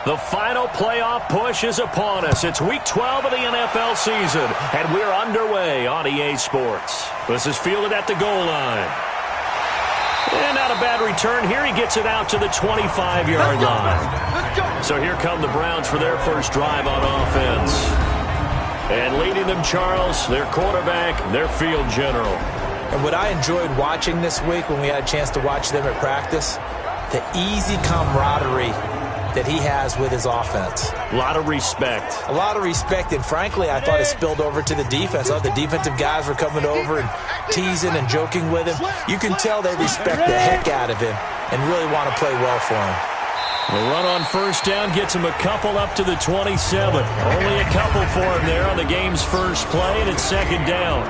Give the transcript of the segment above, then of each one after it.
The final playoff push is upon us. It's Week 12 of the NFL season, and we're underway on EA Sports. This is fielded at the goal line. And not a bad return here. He gets it out to the 25-yard line. So here come the Browns for their first drive on offense. And leading them, Charles, their quarterback, their field general. And what I enjoyed watching this week when we had a chance to watch them at practice, the easy camaraderie that he has with his offense. A lot of respect. A lot of respect, and frankly, I thought it spilled over to the defense. The defensive guys were coming over and teasing and joking with him. You can tell they respect the heck out of him and really want to play well for him. The run on first down gets him a couple up to the 27. Only a couple for him there on the game's first play, and it's second down.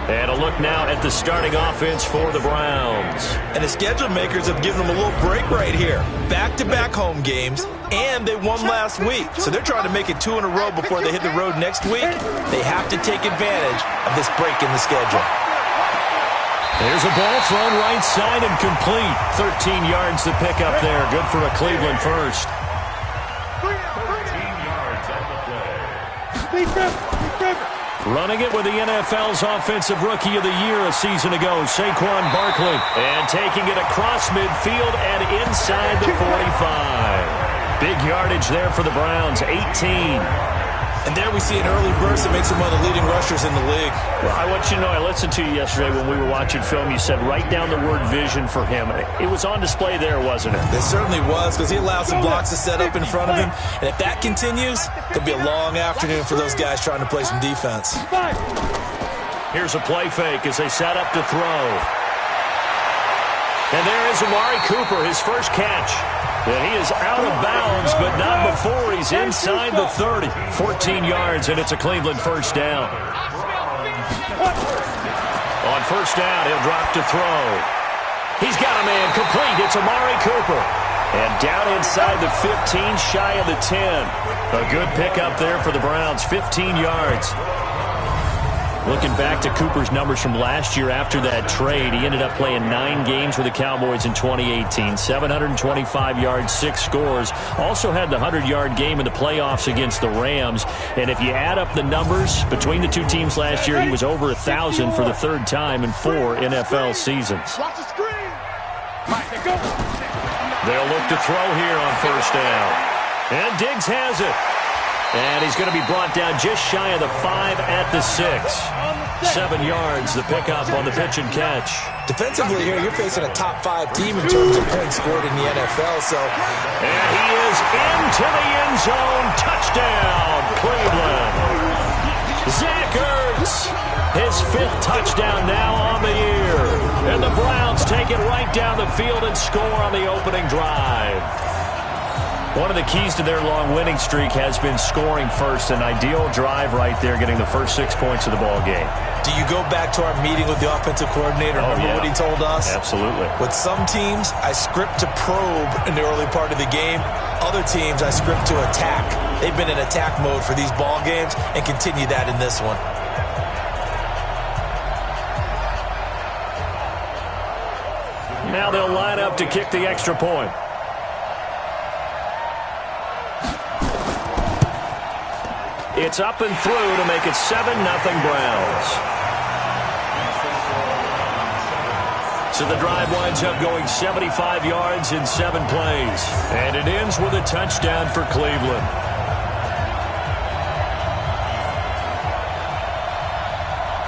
And a look now at the starting offense for the Browns. And the schedule makers have given them a little break right here. Back-to-back home games, and they won last week. So they're trying to make it 2 in a row before they hit the road next week. They have to take advantage of this break in the schedule. There's a ball thrown right side and complete. 13 yards to pick up there. Good for a Cleveland first. 13 yards on the play. Running it with the NFL's Offensive Rookie of the Year a season ago, Saquon Barkley. And taking it across midfield and inside the 45. Big yardage there for the Browns, 18. And there we see an early burst that makes him one of the leading rushers in the league. Well, I want you to know, I listened to you yesterday when we were watching film. You said write down the word vision for him. It was on display there, wasn't it? It certainly was, because he allowed some blocks to set up in front of him. And if that continues, it'll be a long afternoon for those guys trying to play some defense. Here's a play fake as they set up to throw. And there is Amari Cooper, his first catch. And he is out of bounds, but not before he's inside the 30. 14 yards, and it's a Cleveland first down. On first down, he'll drop to throw. He's got a man complete. It's Amari Cooper. And down inside the 15, shy of the 10. A good pickup there for the Browns, 15 yards. Looking back to Cooper's numbers from last year after that trade, he ended up playing 9 games with the Cowboys in 2018. 725 yards, 6 scores. Also had the 100-yard game in the playoffs against the Rams. And if you add up the numbers between the two teams last year, he was over 1,000 for the third time in 4 NFL seasons. They'll look to throw here on first down. And Diggs has it. And he's going to be brought down just shy of the 5 at the 6. 7 yards, the pickup on the pitch and catch. Defensively here, you're facing a top 5 team in terms of points scored in the NFL. And he is into the end zone. Touchdown, Cleveland. Zach Ertz, his 5th touchdown now on the year. And the Browns take it right down the field and score on the opening drive. One of the keys to their long winning streak has been scoring first. An ideal drive right there, getting the first 6 points of the ball game. Do you go back to our meeting with the offensive coordinator? Remember what he told us? Absolutely. With some teams, I script to probe in the early part of the game. Other teams, I script to attack. They've been in attack mode for these ball games and continue that in this one. Now they'll line up to kick the extra point. It's up and through to make it 7-0 Browns. So the drive winds up going 75 yards in 7 plays. And it ends with a touchdown for Cleveland.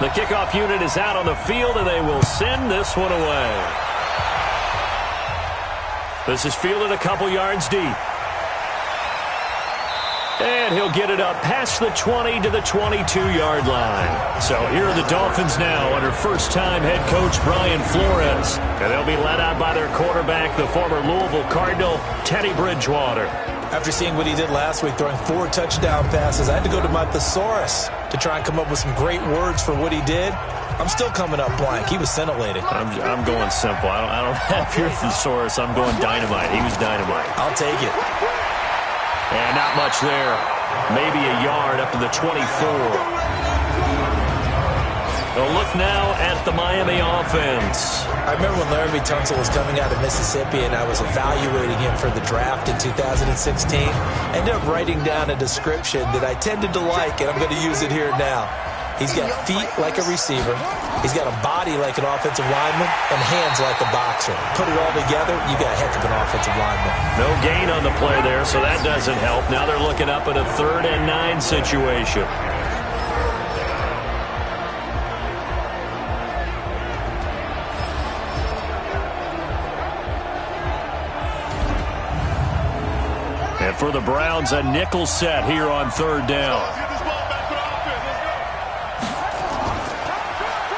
The kickoff unit is out on the field, and they will send this one away. This is fielded a couple yards deep. And he'll get it up past the 20 to the 22-yard line. So here are the Dolphins now under first-time head coach Brian Flores. And they'll be led out by their quarterback, the former Louisville Cardinal, Teddy Bridgewater. After seeing what he did last week, throwing 4 touchdown passes, I had to go to my thesaurus to try and come up with some great words for what he did. I'm still coming up blank. He was scintillating. I'm going simple. I don't have your thesaurus. I'm going dynamite. He was dynamite. I'll take it. And not much there. Maybe a yard up to the 24. A look now at the Miami offense. I remember when Laramie Tunsil was coming out of Mississippi and I was evaluating him for the draft in 2016. I ended up writing down a description that I tended to like, and I'm going to use it here now. He's got feet like a receiver. He's got a body like an offensive lineman and hands like a boxer. Put it all together, you got a heck of an offensive lineman. No gain on the play there, so that doesn't help. Now they're looking up at a 3rd and 9 situation. And for the Browns, a nickel set here on 3rd down.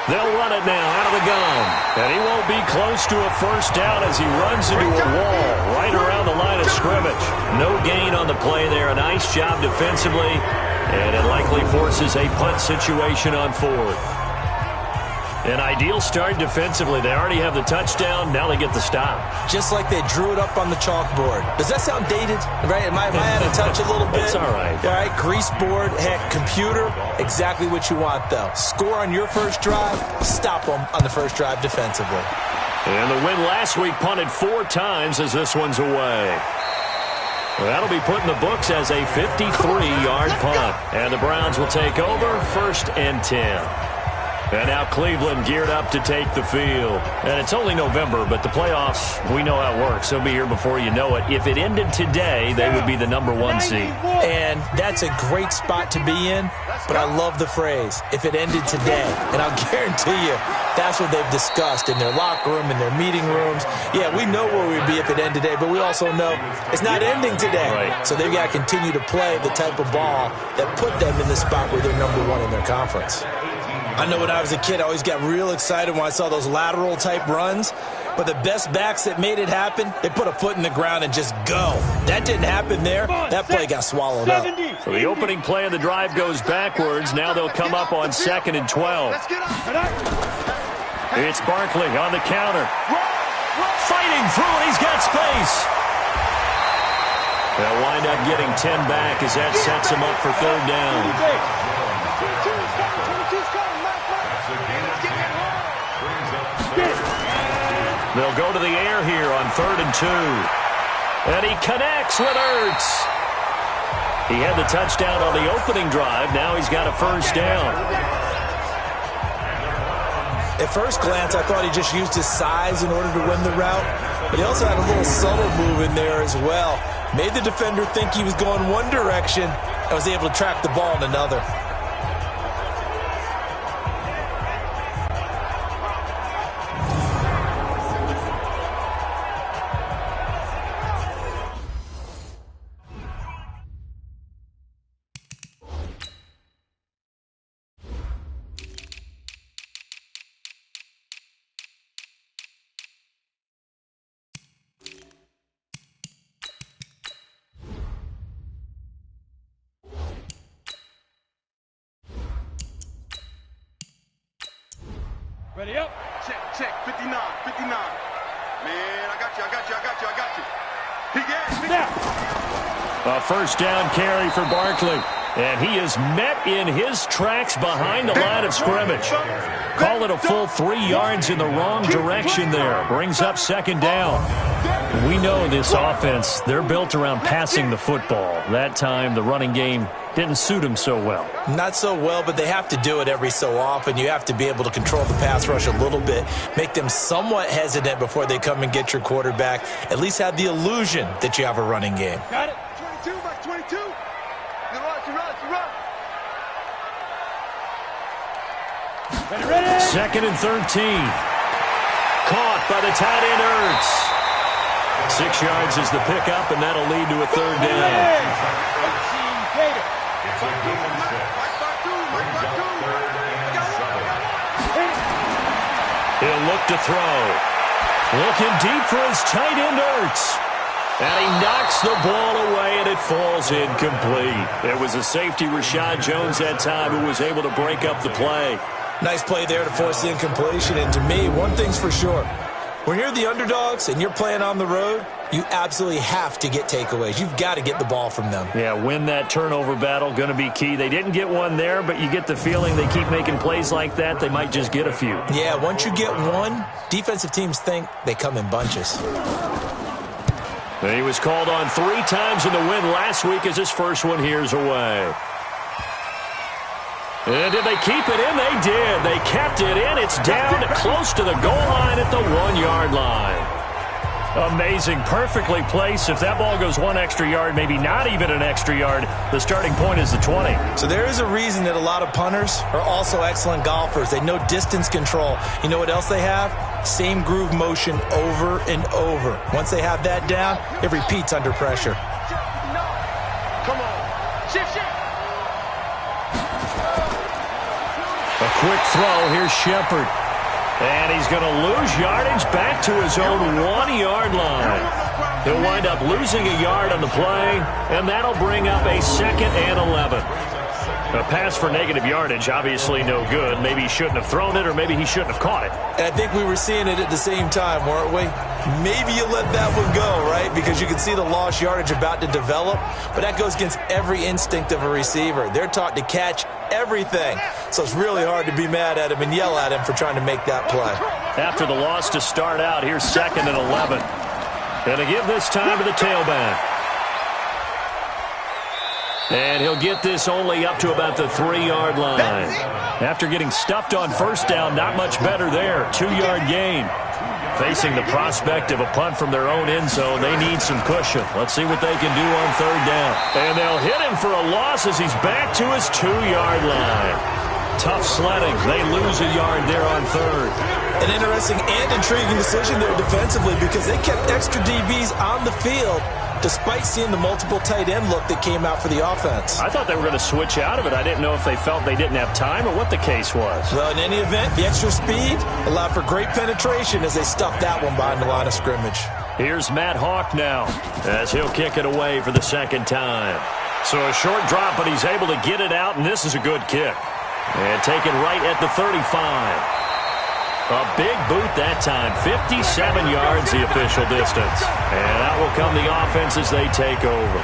They'll run it now out of the gun. And he won't be close to a 1st down as he runs into a wall right around the line of scrimmage. No gain on the play there. A nice job defensively. And it likely forces a punt situation on 4th. An ideal start defensively. They already have the touchdown. Now they get the stop. Just like they drew it up on the chalkboard. Does that sound dated? Right? Am I out of touch a little bit? It's all right. All right, grease board, heck, computer. Exactly what you want, though. Score on your 1st drive. Stop them on the 1st drive defensively. And the win last week punted 4 times as this one's away. Well, that'll be put in the books as a 53-yard punt. And the Browns will take over 1st and 10. And now Cleveland geared up to take the field. And it's only November, but the playoffs, we know how it works. They'll be here before you know it. If it ended today, they would be the #1 seed. And that's a great spot to be in, but I love the phrase, if it ended today. And I'll guarantee you, that's what they've discussed in their locker room, in their meeting rooms. Yeah, we know where we'd be if it ended today, but we also know it's not ending today. Right. So they've got to continue to play the type of ball that put them in the spot where they're #1 in their conference. I know when I was a kid, I always got real excited when I saw those lateral-type runs. But the best backs that made it happen, they put a foot in the ground and just go. That didn't happen there. That play got swallowed up. So the opening play of the drive goes backwards. Now they'll come up on 2nd and 12. It's Barkley on the counter. Fighting through, and he's got space. They'll wind up getting 10 back as that sets him up for 3rd down. They'll go to the air here on 3rd and 2. And he connects with Ertz. He had the touchdown on the opening drive. Now he's got a 1st down. At first glance, I thought he just used his size in order to win the route. But he also had a little subtle move in there as well. Made the defender think he was going one direction and was able to track the ball in another. Ready up. Check, 59. Man, I got you. He gets me. A 1st down carry for Barkley. And he is met in his tracks behind the line of scrimmage. Call it a full 3 yards in the wrong direction there. Brings up 2nd down. We know this offense, they're built around passing the football. That time, the running game didn't suit them so well. Not so well, but they have to do it every so often. You have to be able to control the pass rush a little bit, make them somewhat hesitant before they come and get your quarterback. At least have the illusion that you have a running game. Got it. 22, back 22. You run. Ready. 2nd and 13. Caught by the tight end Ertz. 6 yards is the pickup, and that'll lead to a 3rd down. He'll look to throw. Looking deep for his tight end Ertz. And he knocks the ball away, and it falls incomplete. It was a safety, Rashad Jones, that time, who was able to break up the play. Nice play there to force the incompletion. And to me, one thing's for sure. When you're the underdogs and you're playing on the road, you absolutely have to get takeaways. You've got to get the ball from them. Yeah, win that turnover battle, going to be key. They didn't get one there, but you get the feeling they keep making plays like that, they might just get a few. Yeah, once you get one, defensive teams think they come in bunches. He was called on 3 times in the win last week as his first one here's away. And did they keep it in? They did. They kept it in. It's down close to the goal line at the 1-yard line. Amazing. Perfectly placed. If that ball goes 1 extra yard, maybe not even an extra yard, the starting point is the 20. So there is a reason that a lot of punters are also excellent golfers. They know distance control. You know what else they have? Same groove motion over and over. Once they have that down, it repeats under pressure. Come on. Shift. A quick throw. Here's Shepard. And he's going to lose yardage back to his own 1-yard line. He'll wind up losing a yard on the play, and that'll bring up a 2nd and 11. A pass for negative yardage, obviously no good. Maybe he shouldn't have thrown it, or maybe he shouldn't have caught it. And I think we were seeing it at the same time, weren't we? Maybe you let that one go, right? Because you can see the lost yardage about to develop, but that goes against every instinct of a receiver. They're taught to catch everything. So it's really hard to be mad at him and yell at him for trying to make that play. After the loss to start out, here's 2nd and 11. And to give this time to the tailback. And he'll get this only up to about the 3-yard line. After getting stuffed on first down, not much better there. 2-yard gain. Facing the prospect of a punt from their own end zone, they need some cushion. Let's see what they can do on 3rd down. And they'll hit him for a loss as he's back to his 2-yard line. Tough sledding. They lose a yard there on 3rd. An interesting and intriguing decision there defensively because they kept extra DBs on the field despite seeing the multiple tight end look that came out for the offense. I thought they were going to switch out of it. I didn't know if they felt they didn't have time or what the case was. Well, in any event, the extra speed allowed for great penetration as they stuffed that one behind the line of scrimmage. Here's Matt Hawk now as he'll kick it away for the 2nd time. So a short drop, but he's able to get it out, and this is a good kick. And take it right at the 35. A big boot that time. 57 yards the official distance. And out will come the offense as they take over.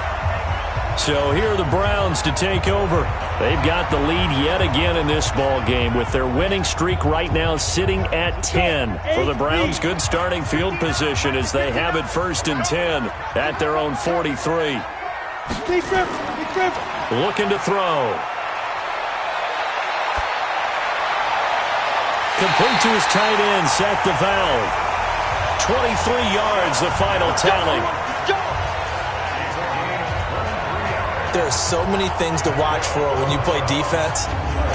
So here are the Browns to take over. They've got the lead yet again in this ball game with their winning streak right now sitting at 10. For the Browns, good starting field position as they have it 1st and 10 at their own 43. Looking to throw. Complete to his tight end, Seth DeValve. 23 yards, the final tally. There are so many things to watch for when you play defense.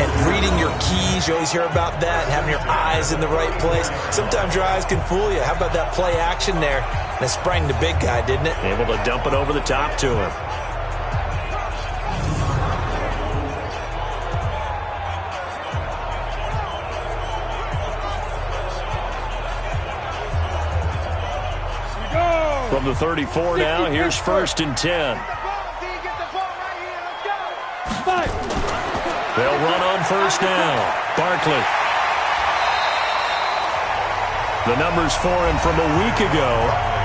And reading your keys, you always hear about that, and having your eyes in the right place. Sometimes your eyes can fool you. How about that play action there? And it sprang the big guy, didn't it? Able to dump it over the top to him. From the 34 now, here's 1st and 10. They'll run on 1st down. Barkley. The numbers for him from a week ago.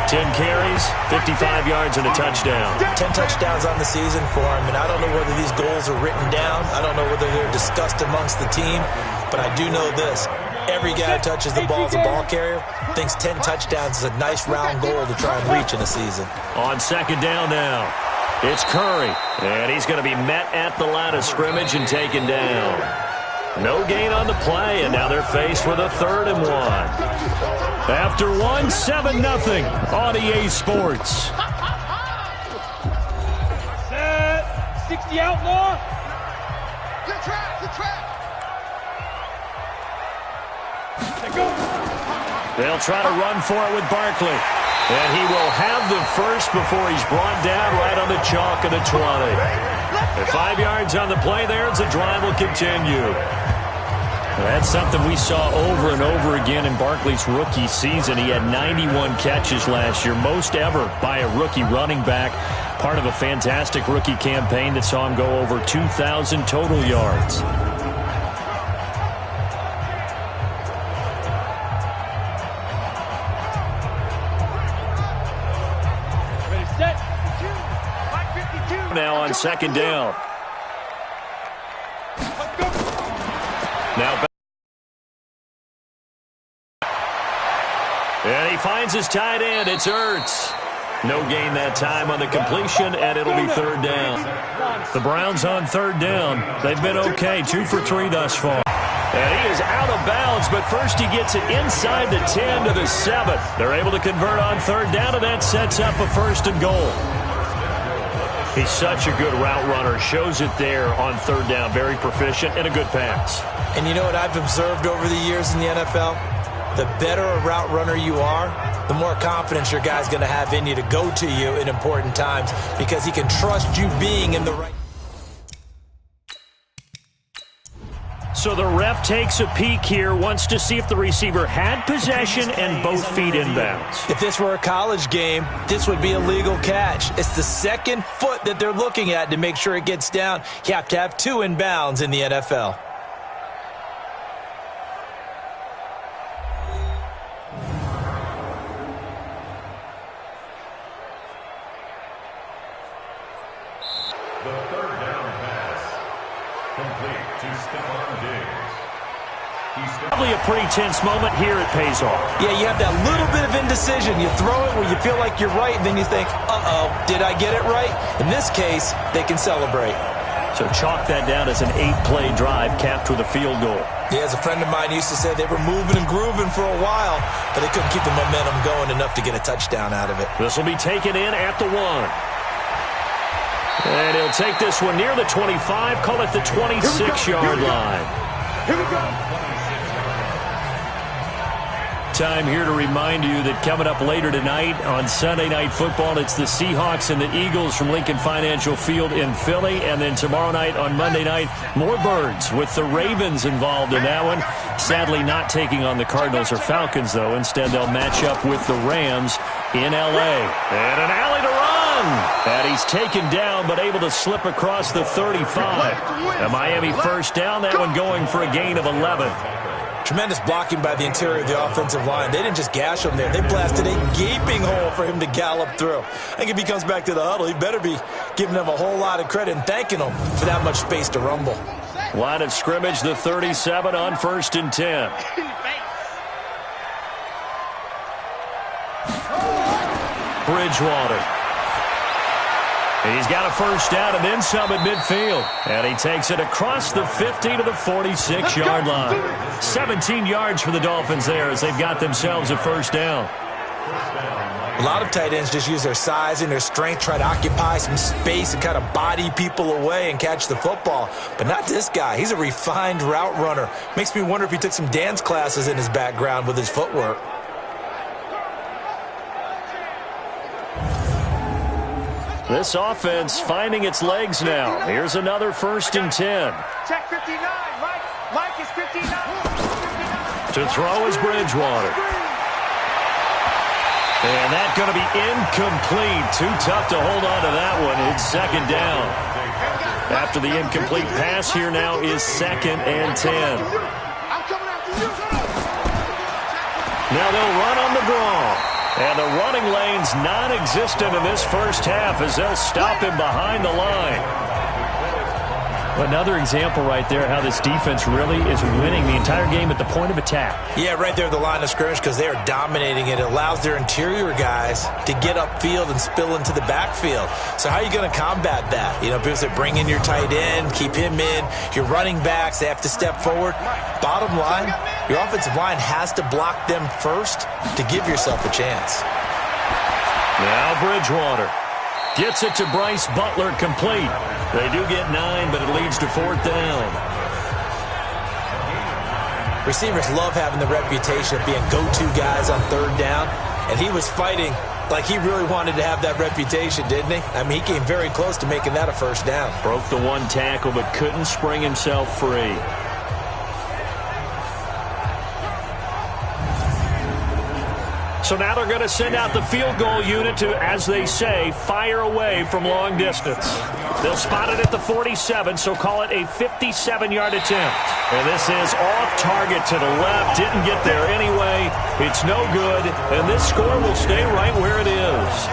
10 carries, 55 yards, and a touchdown. 10 touchdowns on the season for him, and I don't know whether these goals are written down. I don't know whether they're discussed amongst the team, but I do know this. Every guy who touches the ball as a ball carrier thinks 10 touchdowns is a nice round goal to try and reach in a season. On 2nd down now, it's Curry, and he's going to be met at the line of scrimmage and taken down. No gain on the play, and now they're faced with a 3rd and 1. After 1, 7-0 on EA Sports. Set. 60 outlaw. Good track, good track. They'll try to run for it with Barkley. And he will have the first before he's brought down right on the chalk of the 20. At 5 yards on the play there, as the drive will continue. That's something we saw over and over again in Barkley's rookie season. He had 91 catches last year, most ever by a rookie running back. Part of a fantastic rookie campaign that saw him go over 2,000 total yards. now on second down. Now back. And he finds his tight end. It's Ertz. No gain that time on the completion, and it'll be third down. The Browns on third down. They've been okay, 2 for 3 thus far. And he is out of bounds, but first he gets it inside the 10 to the 7. They're able to convert on third down, and that sets up a first and goal. He's such a good route runner. Shows it there on third down. Very proficient and a good pass. And you know what I've observed over the years in the NFL? The better a route runner you are, the more confidence your guy's going to have in you to go to you in important times because he can trust you being in the right. So the ref takes a peek here, wants to see if the receiver had possession and both feet inbounds. If this were a college game, this would be a legal catch. It's the second foot that they're looking at to make sure it gets down. You have to have 2 inbounds in the NFL. Probably a pretty tense moment. Here it pays off. Yeah, you have that little bit of indecision. You throw it where you feel like you're right, and then you think, uh-oh, did I get it right? In this case, they can celebrate. So chalk that down as an 8-play drive capped with a field goal. Yeah, as a friend of mine used to say, they were moving and grooving for a while, but they couldn't keep the momentum going enough to get a touchdown out of it. This will be taken in at the 1. And he'll take this one near the 25, call it the 26-yard line. Here we go. Time here to remind you that coming up later tonight on Sunday Night Football, it's the Seahawks and the Eagles from Lincoln Financial Field in Philly. And then tomorrow night on Monday night, more Birds with the Ravens involved in that one. Sadly not taking on the Cardinals or Falcons, though. Instead, they'll match up with the Rams in L.A. And an alley to run. And he's taken down but able to slip across the 35. A Miami first down, that one going for a gain of 11. Tremendous blocking by the interior of the offensive line. They didn't just gash him there. They blasted a gaping hole for him to gallop through. I think if he comes back to the huddle, he better be giving them a whole lot of credit and thanking them for that much space to rumble. Line of scrimmage, the 37 on 1st and 10. Bridgewater. He's got a first down and then some at midfield. And he takes it across the 50 to the 46-yard line. 17 yards for the Dolphins there as they've got themselves a first down. A lot of tight ends just use their size and their strength, try to occupy some space and kind of body people away and catch the football. But not this guy. He's a refined route runner. Makes me wonder if he took some dance classes in his background with his footwork. This offense finding its legs now. Here's another 1st and 10. Check 59. Mike is 59. To throw is Bridgewater. And that's going to be incomplete. Too tough to hold on to that one. It's second down. After the incomplete pass, here now is 2nd and 10. Now they'll run on the draw. And the running lane's non-existent in this first half as they'll stop him behind the line. Another example right there how this defense really is winning the entire game at the point of attack. Yeah, right there at the line of scrimmage because they are dominating it. It allows their interior guys to get upfield and spill into the backfield. So how are you going to combat that? You know, people say bring in your tight end, keep him in. Your running backs, they have to step forward. Bottom line, your offensive line has to block them first to give yourself a chance. Now Bridgewater gets it to Bryce Butler, complete. They do get 9, but it leads to 4th down. Receivers love having the reputation of being go-to guys on 3rd down, and he was fighting like he really wanted to have that reputation, didn't he? I mean, he came very close to making that a first down. Broke the one tackle, but couldn't spring himself free. So now they're going to send out the field goal unit to, as they say, fire away from long distance. They'll spot it at the 47, so call it a 57-yard attempt. And this is off target to the left. Didn't get there anyway. It's no good, and this score will stay right where it is.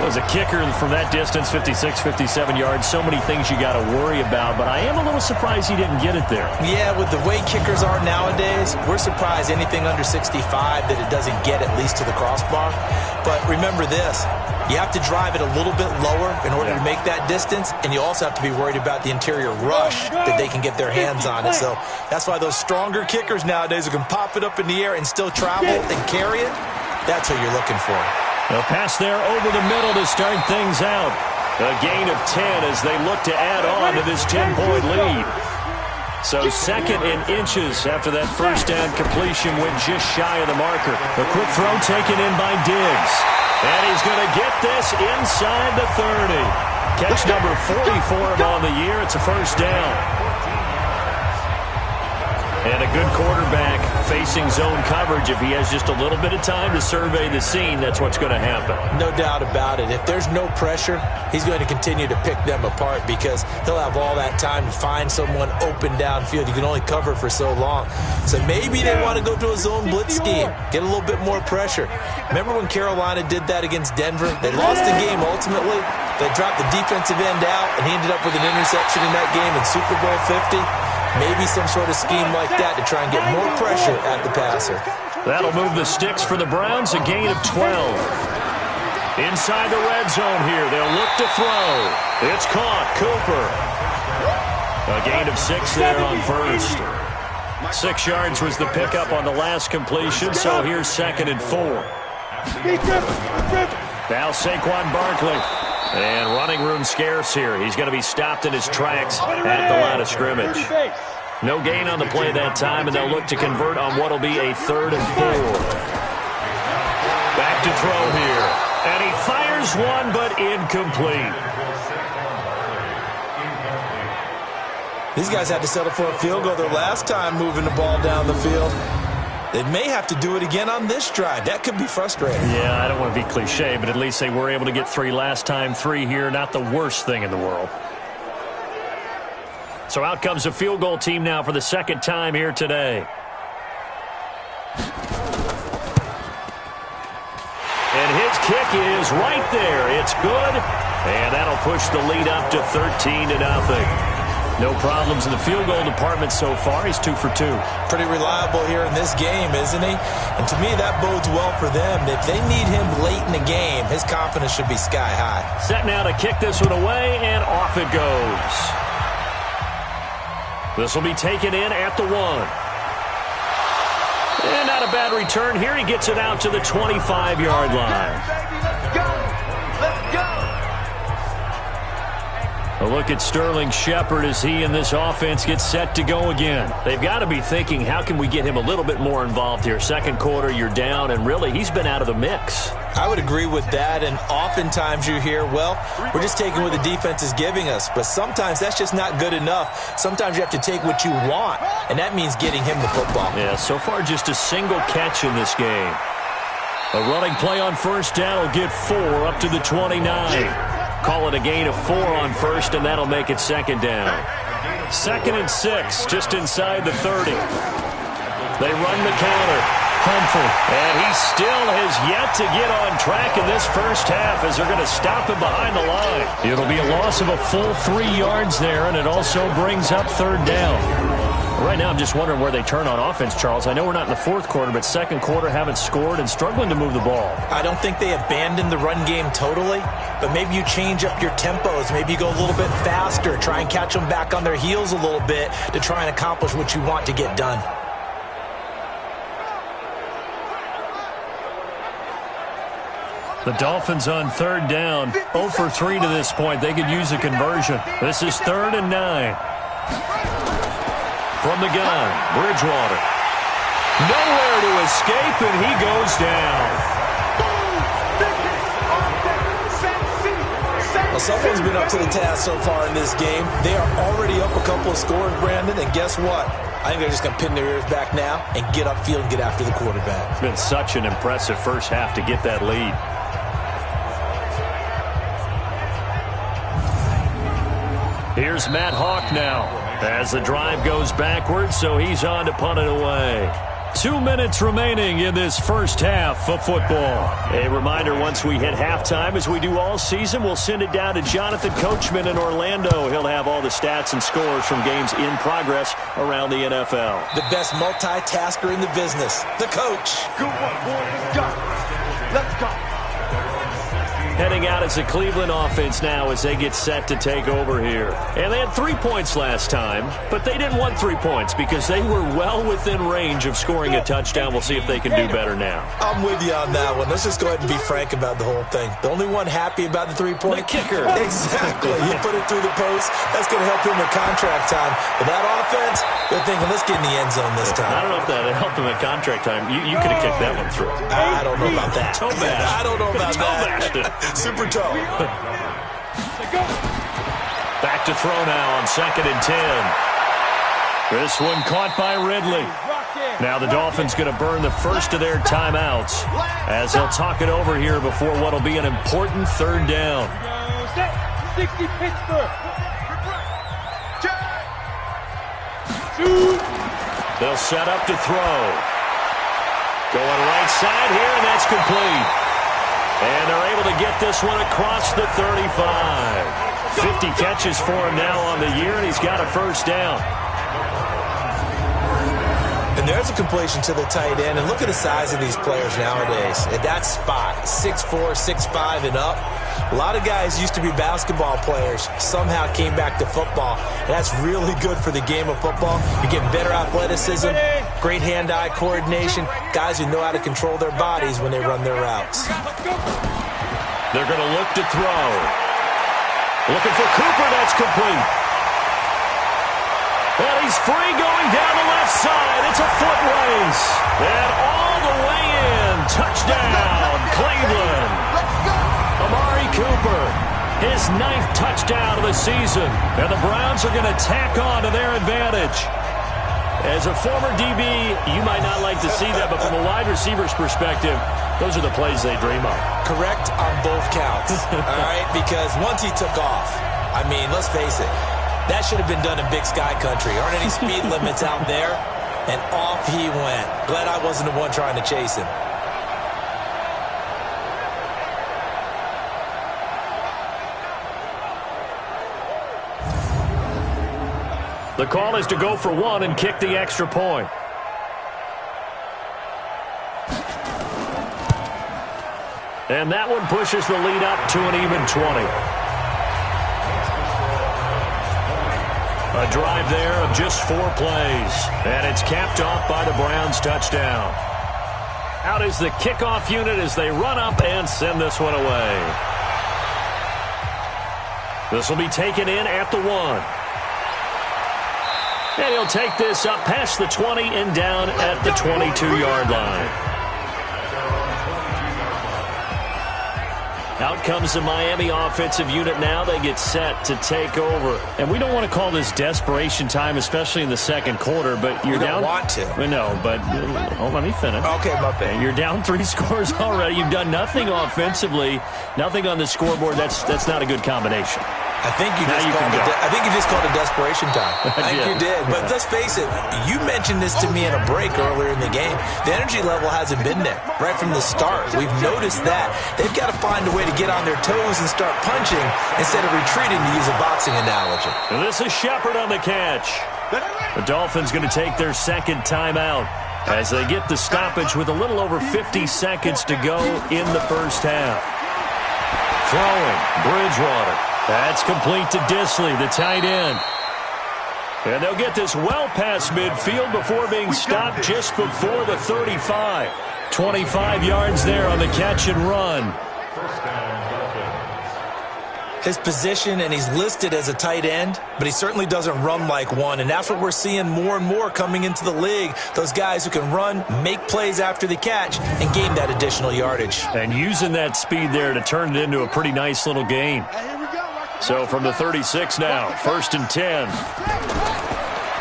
Was a kicker from that distance, 56, 57 yards. So many things you got to worry about, but I am a little surprised he didn't get it there. Yeah, with the way kickers are nowadays, we're surprised anything under 65 that it doesn't get at least to the crossbar. But remember this, you have to drive it a little bit lower in order to make that distance, and you also have to be worried about the interior rush that they can get their hands on it. So that's why those stronger kickers nowadays who can pop it up in the air and still travel and carry it, that's what you're looking for. A pass there over the middle to start things out. A gain of 10 as they look to add on to this 10-point lead. So second in inches after that first down completion went just shy of the marker. A quick throw taken in by Diggs. And he's going to get this inside the 30. Catch number 40 for him on the year. It's a first down. And a good quarterback facing zone coverage. If he has just a little bit of time to survey the scene, that's what's going to happen. No doubt about it. If there's no pressure, he's going to continue to pick them apart because he'll have all that time to find someone open downfield. You can only cover for so long. So maybe they want to go to a zone blitz scheme, get a little bit more pressure. Remember when Carolina did that against Denver? They lost the game ultimately. They dropped the defensive end out, and he ended up with an interception in that game in Super Bowl 50. Maybe some sort of scheme like that to try and get more pressure at the passer. That'll move the sticks for the Browns, a gain of 12. Inside the red zone here, they'll look to throw. It's caught, Cooper. A gain of 6 there on first. 6 yards was the pickup on the last completion, so here's 2nd and 4. Now Saquon Barkley. And running room scarce here. He's going to be stopped in his tracks at the line of scrimmage. No gain on the play that time, and they'll look to convert on what will be a 3rd and 4. Back to throw here. And he fires one, but incomplete. These guys had to settle for a field goal their last time moving the ball down the field. They may have to do it again on this drive. That could be frustrating. Yeah, I don't want to be cliche, but at least they were able to get 3 last time. 3 here, not the worst thing in the world. So out comes a field goal team now for the 2nd time here today. And his kick is right there. It's good, and that'll push the lead up to 13-0. No problems in the field goal department so far. He's 2 for 2. Pretty reliable here in this game, isn't he? And to me, that bodes well for them. If they need him late in the game, his confidence should be sky high. Set now to kick this one away, and off it goes. This will be taken in at the 1. And not a bad return here. He gets it out to the 25-yard line. Let's go. Let's go. A look at Sterling Shepard as he and this offense get set to go again. They've got to be thinking, how can we get him a little bit more involved here? 2nd quarter, you're down, and really, he's been out of the mix. I would agree with that, and oftentimes you hear, well, we're just taking what the defense is giving us, but sometimes that's just not good enough. Sometimes you have to take what you want, and that means getting him the football. Yeah, so far just a single catch in this game. A running play on first down will get 4 up to the 29. Call it a gain of 4 on first, and that'll make it 2nd down. 2nd and 6, just inside the 30. They run the counter. Humphrey. And he still has yet to get on track in this first half as they're going to stop him behind the line. It'll be a loss of a full 3 yards there, and it also brings up 3rd down. Right now, I'm just wondering where they turn on offense, Charles. I know we're not in the 4th quarter, but 2nd quarter haven't scored and struggling to move the ball. I don't think they abandoned the run game totally, but maybe you change up your tempos. Maybe you go a little bit faster, try and catch them back on their heels a little bit to try and accomplish what you want to get done. The Dolphins on 3rd down, 0 for 3 to this point. They could use a conversion. This is 3rd and 9. From the gun, Bridgewater. Nowhere to escape, and he goes down. Well, someone's been up to the task so far in this game. They are already up a couple of scores, Brandon, and guess what? I think they're just going to pin their ears back now and get upfield and get after the quarterback. It's been such an impressive first half to get that lead. Here's Matt Hawk now as the drive goes backwards, so he's on to punt it away. 2 minutes remaining in this first half of football. A reminder, once we hit halftime, as we do all season, we'll send it down to Jonathan Coachman in Orlando. He'll have all the stats and scores from games in progress around the NFL. The best multitasker in the business, the coach. Good one, boy. Let's go. Let's go. Heading out as a Cleveland offense now as they get set to take over here. And they had 3 points last time, but they didn't want 3 points because they were well within range of scoring a touchdown. We'll see if they can do better now. I'm with you on that one. Let's just go ahead and be frank about the whole thing. The only one happy about the 3-point? The kicker. Exactly. He put it through the post. That's going to help him with contract time. But that offense, they're thinking, let's get in the end zone this time. I don't know if that helped him at contract time. You could have kicked that one through. I don't know about that. Toe bash. I don't know about that. Super toe. Back to throw now on 2nd and 10. This one caught by Ridley. Now the Dolphins going to burn the first of their timeouts as they'll talk it over here before what will be an important 3rd down. 60 Pittsburgh. They'll set up to throw. Going right side here, and that's complete. And they're able to get this one across the 35. 50 catches for him now on the year, and he's got a first down. And there's a completion to the tight end. And look at the size of these players nowadays. At that spot, 6'4", 6'5", and up. A lot of guys used to be basketball players, somehow came back to football. And that's really good for the game of football. You get better athleticism, great hand-eye coordination, guys who know how to control their bodies when they run their routes. They're going to look to throw. Looking for Cooper, that's complete. And he's free going down the left side. It's a foot race. And all the way in. Touchdown, Cleveland. Amari Cooper, his 9th touchdown of the season. And the Browns are going to tack on to their advantage. As a former DB, you might not like to see that, but from a wide receiver's perspective, those are the plays they dream of. Correct on both counts, all right? Because once he took off, I mean, let's face it, that should have been done in Big Sky Country. Aren't any speed limits out there? And off he went. Glad I wasn't the one trying to chase him. The call is to go for 1 and kick the extra point. And that one pushes the lead up to an even 20. A drive there of just 4 plays. And it's capped off by the Browns' touchdown. Out is the kickoff unit as they run up and send this one away. This will be taken in at the 1. And he'll take this up past the 20 and down at the 22-yard line. Out comes the Miami offensive unit now. They get set to take over. And we don't want to call this desperation time, especially in the second quarter, but you're down. You don't want to. No, but let me finish. Okay, my bad. You're down 3 scores already. You've done nothing offensively, nothing on the scoreboard. That's not a good combination. I think you just called it desperation time. I think you did. But let's face it, you mentioned this to me in a break earlier in the game. The energy level hasn't been there right from the start. We've noticed that. They've got to find a way to get on their toes and start punching instead of retreating, to use a boxing analogy. And this is Shepard on the catch. The Dolphins going to take their 2nd timeout as they get the stoppage with a little over 50 seconds to go in the first half. Throwing, Bridgewater. That's complete to Disley, the tight end. And they'll get this well past midfield before being stopped just before the 35. 25 yards there on the catch and run. His position, and he's listed as a tight end, but he certainly doesn't run like one, and that's what we're seeing more and more coming into the league. Those guys who can run, make plays after the catch, and gain that additional yardage. And using that speed there to turn it into a pretty nice little gain. So from the 36 now, 1st and 10.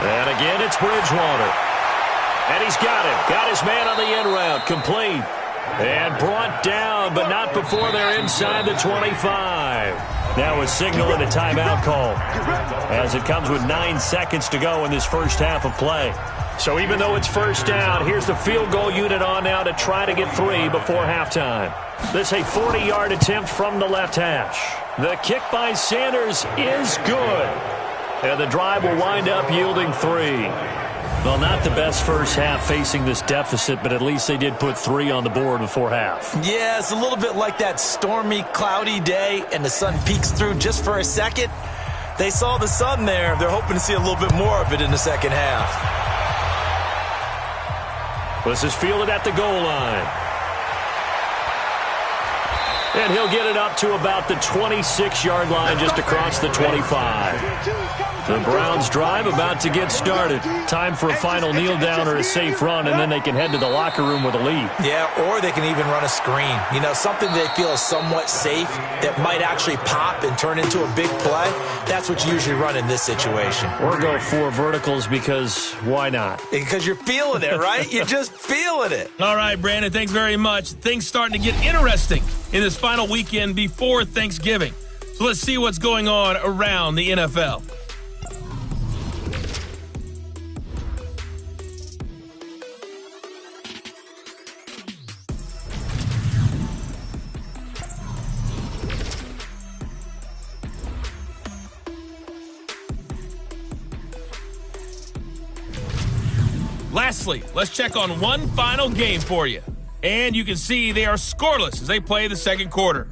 And again, it's Bridgewater. And he's got him. Got his man on the end route. Complete. And brought down, but not before they're inside the 25. Now a signal and a timeout call as it comes with 9 seconds to go in this first half of play. So even though it's first down, here's the field goal unit on now to try to get 3 before halftime. This a 40-yard attempt from the left hash. The kick by Sanders is good. And the drive will wind up yielding 3. Well, not the best first half facing this deficit, but at least they did put 3 on the board before half. Yeah, it's a little bit like that stormy, cloudy day, and the sun peeks through just for a second. They saw the sun there. They're hoping to see a little bit more of it in the second half. This is fielded at the goal line. And he'll get it up to about the 26-yard line just across the 25. The Browns drive about to get started. Time for a final kneel down or a safe run, and then they can head to the locker room with a lead. Yeah, or they can even run a screen. You know, something they feel is somewhat safe that might actually pop and turn into a big play. That's what you usually run in this situation. Or go 4 verticals because why not? Because you're feeling it, right? You're just feeling it. All right, Brandon, thanks very much. Things starting to get interesting in this final weekend before Thanksgiving. So let's see what's going on around the NFL. Lastly, let's check on one final game for you. And you can see they are scoreless as they play the second quarter.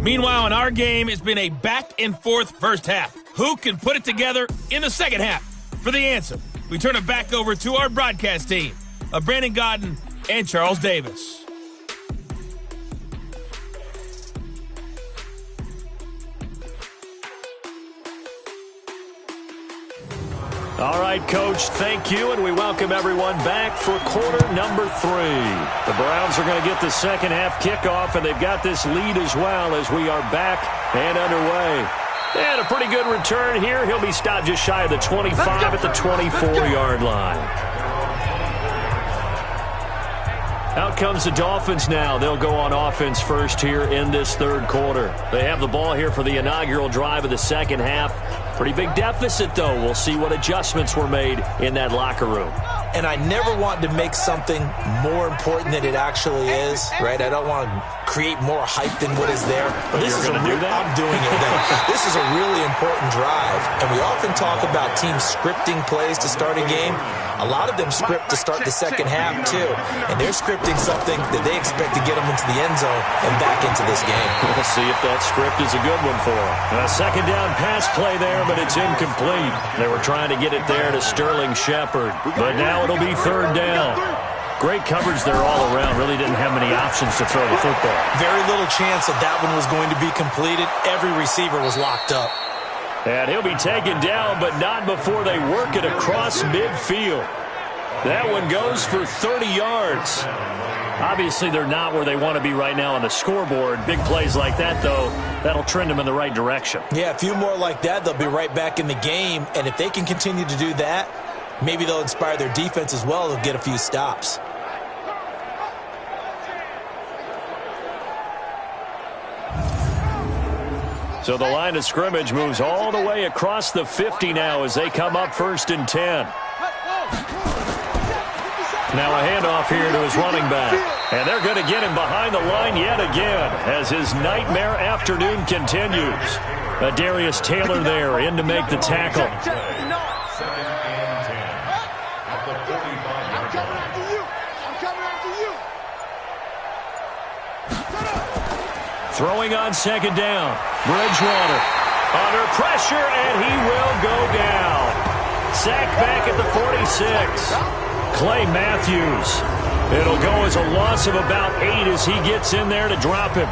Meanwhile, in our game, it's been a back-and-forth first half. Who can put it together in the second half? For the answer, we turn it back over to our broadcast team of Brandon Godden and Charles Davis. All right, Coach, thank you, and we welcome everyone back for quarter number 3. The Browns are going to get the second half kickoff, and they've got this lead as well as we are back and underway. And a pretty good return here. He'll be stopped just shy of the 25 at the 24-yard line. Out comes the Dolphins now. They'll go on offense first here in this third quarter. They have the ball here for the inaugural drive of the second half. Pretty big deficit, though. We'll see what adjustments were made in that locker room. And I never want to make something more important than it actually is, right? I don't want to create more hype than what is there. But this is I'm doing it. This is a really important drive. And we often talk about teams scripting plays to start a game. A lot of them script to start the second half, too. And they're scripting something that they expect to get them into the end zone and back into this game. We'll see if that script is a good one for them. A second down pass play there, but it's incomplete. They were trying to get it there to Sterling Shepard. But now it'll be third down. Great coverage there all around. Really didn't have many options to throw the football. Very little chance that that one was going to be completed. Every receiver was locked up. And he'll be taken down, but not before they work it across midfield. That one goes for 30 yards. Obviously, they're not where they want to be right now on the scoreboard. Big plays like that, though, that'll trend them in the right direction. Yeah, a few more like that, they'll be right back in the game. And if they can continue to do that, maybe they'll inspire their defense as well. They'll get a few stops. So the line of scrimmage moves all the way across the 50 now as they come up 1st and 10. Now a handoff here to his running back. And they're going to get him behind the line yet again as his nightmare afternoon continues. Darius Taylor there in to make the tackle. Throwing on second down. Bridgewater under pressure, and he will go down. Sacked back at the 46. Clay Matthews. It'll go as a loss of about 8 as he gets in there to drop him.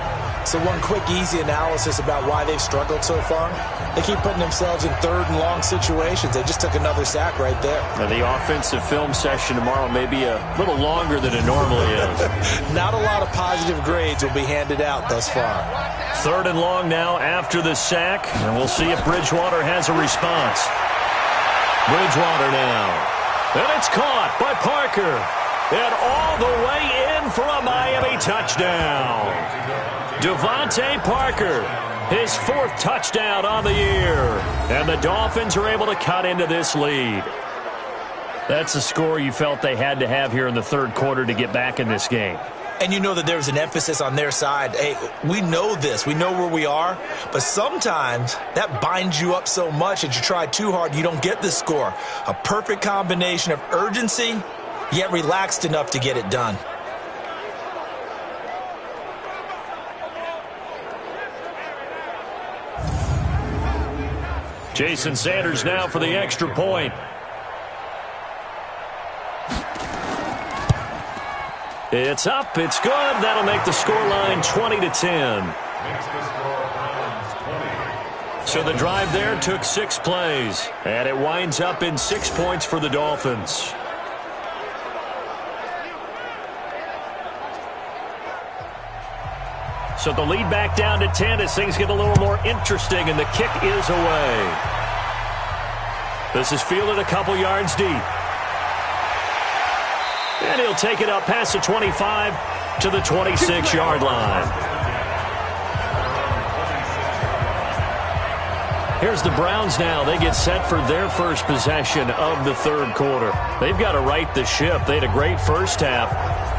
So one quick, easy analysis about why they've struggled so far. They keep putting themselves in third and long situations. They just took another sack right there. Now the offensive film session tomorrow may be a little longer than it normally is. Not a lot of positive grades will be handed out thus far. 3rd and long now after the sack, and we'll see if Bridgewater has a response. Bridgewater now. And it's caught by Parker. And all the way in for a Miami touchdown. Devontae Parker, his 4th touchdown on the year. And the Dolphins are able to cut into this lead. That's a score you felt they had to have here in the 3rd quarter to get back in this game. And you know that there's an emphasis on their side. Hey, we know this. We know where we are. But sometimes that binds you up so much that you try too hard, you don't get the score. A perfect combination of urgency, yet relaxed enough to get it done. Jason Sanders now for the extra point. It's up. It's good. That'll make the scoreline 20-10. So the drive there took 6 plays, and it winds up in 6 points for the Dolphins. So the lead back down to 10 as things get a little more interesting, and the kick is away. This is fielded a couple yards deep. And he'll take it up past the 25 to the 26-yard line. Here's the Browns now. They get set for their first possession of the 3rd quarter. They've got to right the ship. They had a great first half,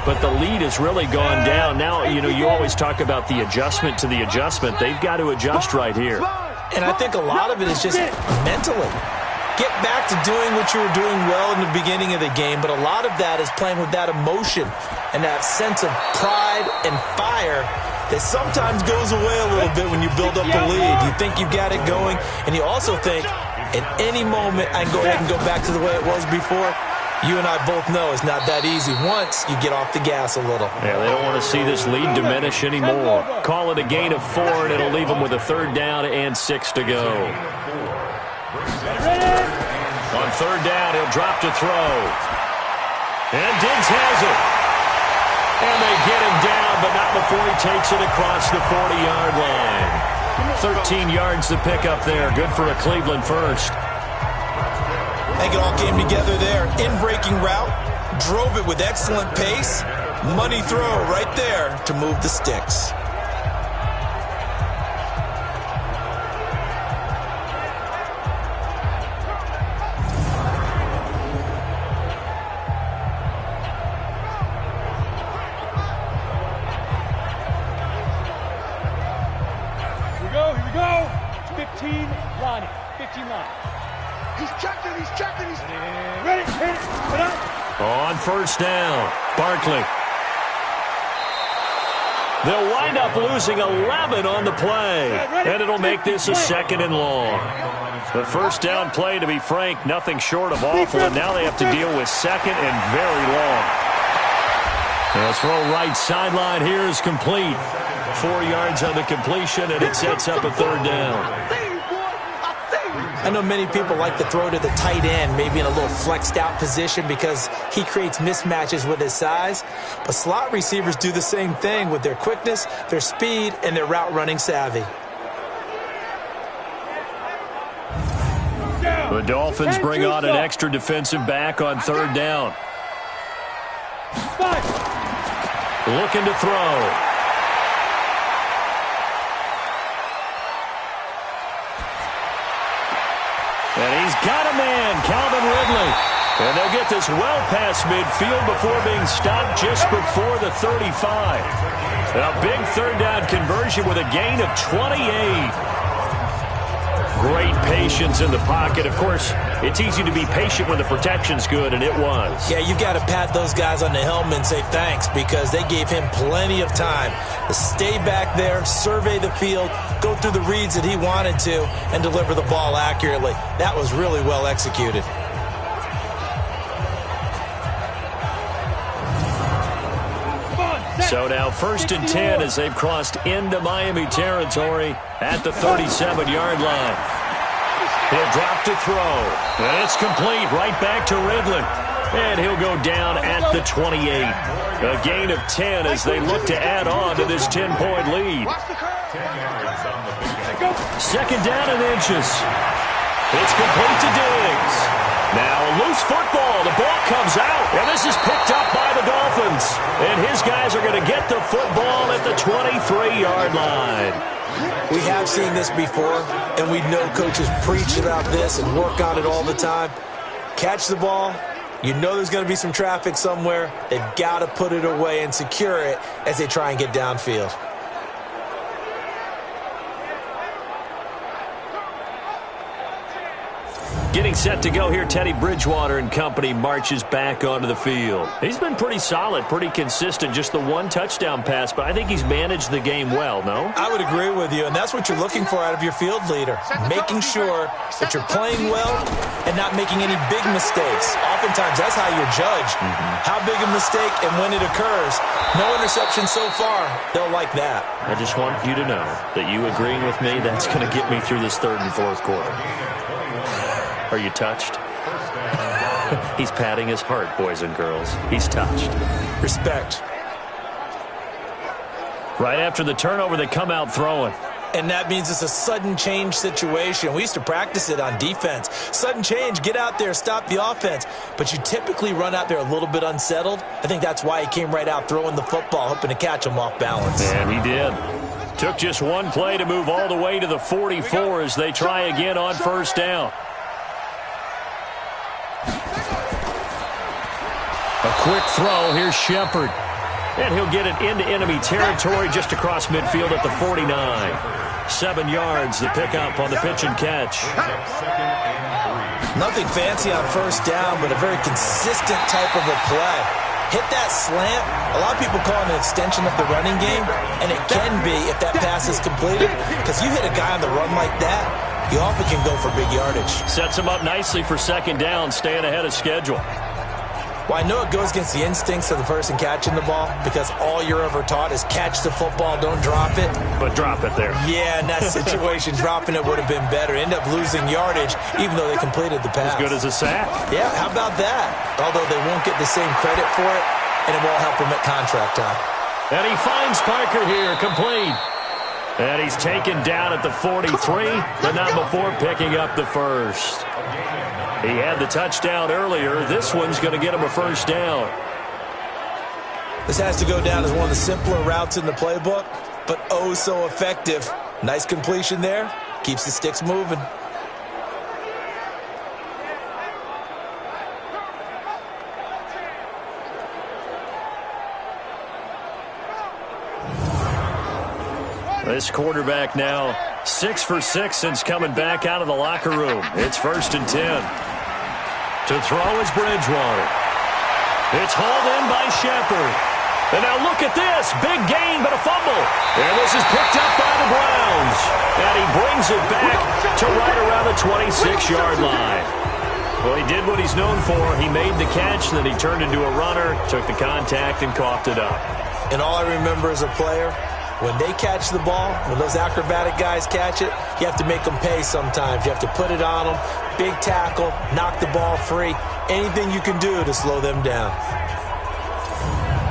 but the lead has really gone down. Now, you always talk about the adjustment to the adjustment. They've got to adjust right here. And I think a lot of it is just mentally. Get back to doing what you were doing well in the beginning of the game, but a lot of that is playing with that emotion and that sense of pride and fire that sometimes goes away a little bit when you build up a lead. You think you've got it going, and you also think at any moment I can go ahead and go back to the way it was before. You and I both know it's not that easy once you get off the gas a little. Yeah, they don't want to see this lead diminish anymore. Call it a gain of 4, and it'll leave them with a 3rd down and 6 to go. On 3rd down, he'll drop to throw. And Diggs has it. And they get him down, but not before he takes it across the 40-yard line. 13 yards to pick up there. Good for a Cleveland first. I think it all came together there. In-breaking route, drove it with excellent pace. Money throw right there to move the sticks. Here we go. 15 line. 15 line. He's checking. Ready, hit it. On 1st down, Barkley. They'll wind up losing 11 on the play, and it'll make this a 2nd and long. The 1st down play, to be frank, nothing short of awful, and now they have to deal with 2nd and very long. The throw right sideline here is complete. 4 yards on the completion, and it sets up a 3rd down. I know many people like to throw to the tight end, maybe in a little flexed out position because he creates mismatches with his size. But slot receivers do the same thing with their quickness, their speed, and their route running savvy. The Dolphins bring on an extra defensive back on 3rd down. Looking to throw. And he's got a man, Calvin Ridley. And they'll get this well past midfield before being stopped just before the 35. A big 3rd down conversion with a gain of 28. Great patience in the pocket. Of course, it's easy to be patient when the protection's good, and it was. Yeah, you got to pat those guys on the helmet and say thanks because they gave him plenty of time to stay back there, survey the field, go through the reads that he wanted to, and deliver the ball accurately. That was really well executed. So now 1st and 10 as they've crossed into Miami territory at the 37-yard line. He'll drop to throw. And it's complete right back to Ridley. And he'll go down at the 28. A gain of 10 as they look to add on to this 10-point lead. 2nd down and inches. It's complete to Diggs. Now a loose football. The ball comes out, and this is picked up by the Dolphins. And his guys are going to get the football at the 23-yard line. We have seen this before, and we know coaches preach about this and work on it all the time. Catch the ball. You know there's going to be some traffic somewhere. They've got to put it away and secure it as they try and get downfield. Getting set to go here, Teddy Bridgewater and company marches back onto the field. He's been pretty solid, pretty consistent, just the one touchdown pass, but I think he's managed the game well, no? I would agree with you, and that's what you're looking for out of your field leader, making sure that you're playing well and not making any big mistakes. Oftentimes, that's how you're judged. How big a mistake and when it occurs. No interception so far. They'll like that. I just want you to know that you agreeing with me, that's going to get me through this third and fourth quarter. Are you touched? He's patting his heart, boys and girls. He's touched. Respect. Right after the turnover, they come out throwing. And that means it's a sudden change situation. We used to practice it on defense. Sudden change, get out there, stop the offense. But you typically run out there a little bit unsettled. I think that's why he came right out throwing the football, hoping to catch him off balance. And he did. Took just one play to move all the way to the 44 as they try again on first down. A quick throw. Here's Shepard. And he'll get it into enemy territory just across midfield at the 49. 7 yards, the pickup on the pitch and catch. Nothing fancy on first down, but a very consistent type of a play. Hit that slant. A lot of people call it an extension of the running game, and it can be if that pass is completed, because you hit a guy on the run like that, you often can go for big yardage. Sets him up nicely for second down, staying ahead of schedule. Well, I know it goes against the instincts of the person catching the ball because all you're ever taught is catch the football, don't drop it. But drop it there. Yeah, in that situation, dropping it would have been better. End up losing yardage even though they completed the pass. As good as a sack. Yeah, how about that? Although they won't get the same credit for it, and it won't help them at contract time. And he finds Parker here, complete. And he's taken down at the 43, but not before picking up the first. He had the touchdown earlier. This one's going to get him a first down. This has to go down as one of the simpler routes in the playbook, but oh so effective. Nice completion there. Keeps the sticks moving. This quarterback now 6 for 6 since coming back out of the locker room. It's 1st and 10. To throw is Bridgewater. It's hauled in by Shepard. And now look at this. Big gain, but a fumble. And this is picked up by the Browns. And he brings it back to right around the 26-yard line. Well, he did what he's known for. He made the catch, then he turned into a runner, took the contact, and coughed it up. And all I remember as a player, when they catch the ball, when those acrobatic guys catch it, you have to make them pay sometimes. You have to put it on them, big tackle, knock the ball free, anything you can do to slow them down.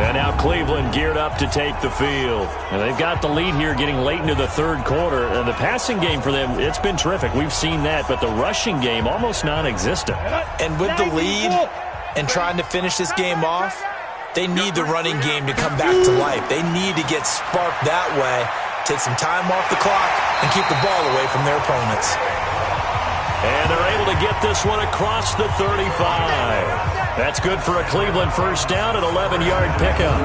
And now Cleveland geared up to take the field. And they've got the lead here getting late into the third quarter. And the passing game for them, it's been terrific. We've seen that, but the rushing game almost non-existent. And with the lead and trying to finish this game off, they need the running game to come back to life. They need to get sparked that way, take some time off the clock, and keep the ball away from their opponents. And they're able to get this one across the 35. That's good for a Cleveland first down, an 11-yard pickup.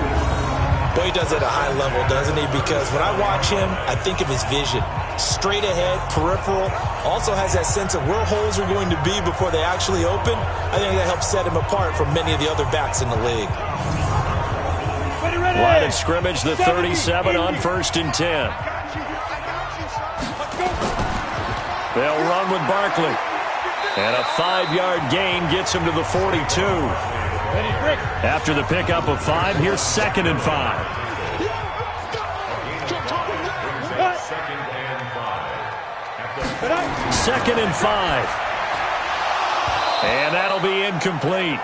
Boy, he does it at a high level, doesn't he? Because when I watch him, I think of his vision. Straight ahead, peripheral, also has that sense of where holes are going to be before they actually open. I think that helps set him apart from many of the other backs in the league. Line of scrimmage, the 37 on 1st and 10. They'll run with Barkley. And a 5-yard gain gets him to the 42. After the pickup of 5, here's 2nd and 5. 2nd and 5. And that'll be incomplete.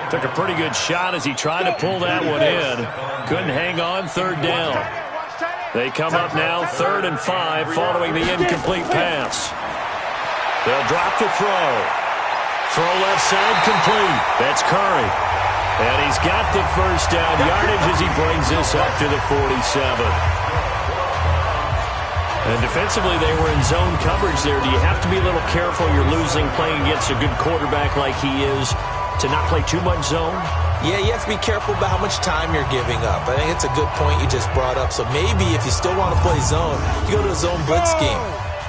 Took a pretty good shot as he tried to pull that one in. Couldn't hang on, 3rd down. They come up now 3rd and 5 following the incomplete pass. They'll drop the throw. Throw left side complete. That's Curry. And he's got the first down yardage as he brings this up to the 47. And defensively, they were in zone coverage there. Do you have to be a little careful? You're losing playing against a good quarterback like he is to not play too much zone? Yeah, you have to be careful about how much time you're giving up. I think it's a good point you just brought up. So maybe if you still want to play zone, you go to a zone blitz scheme.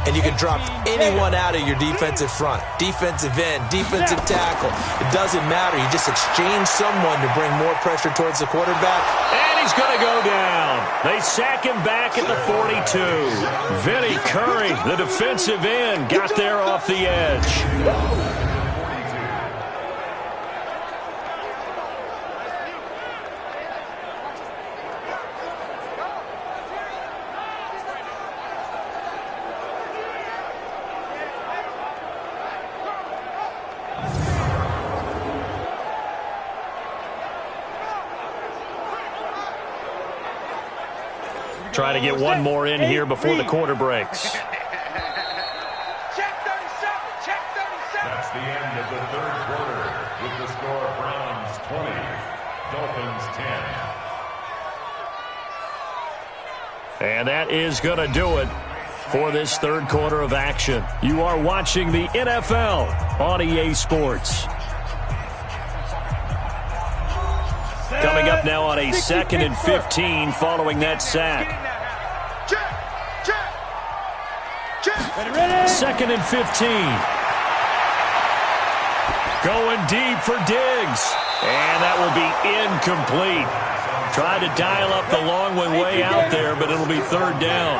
And you can drop anyone out of your defensive front. Defensive end, defensive tackle. It doesn't matter. You just exchange someone to bring more pressure towards the quarterback. And he's going to go down. They sack him back at the 42. Vinny Curry, the defensive end, got there off the edge. Try to get one more in here before the quarter breaks. Check 37. Check 37. That's the end of the third quarter with the score Browns 20, Dolphins 10. And that is going to do it for this third quarter of action. You are watching the NFL on EA Sports. Coming up now on a 2nd and 15 following that sack. Second and 15. Going deep for Diggs. And that will be incomplete. Tried to dial up the long way out there, but it'll be third down.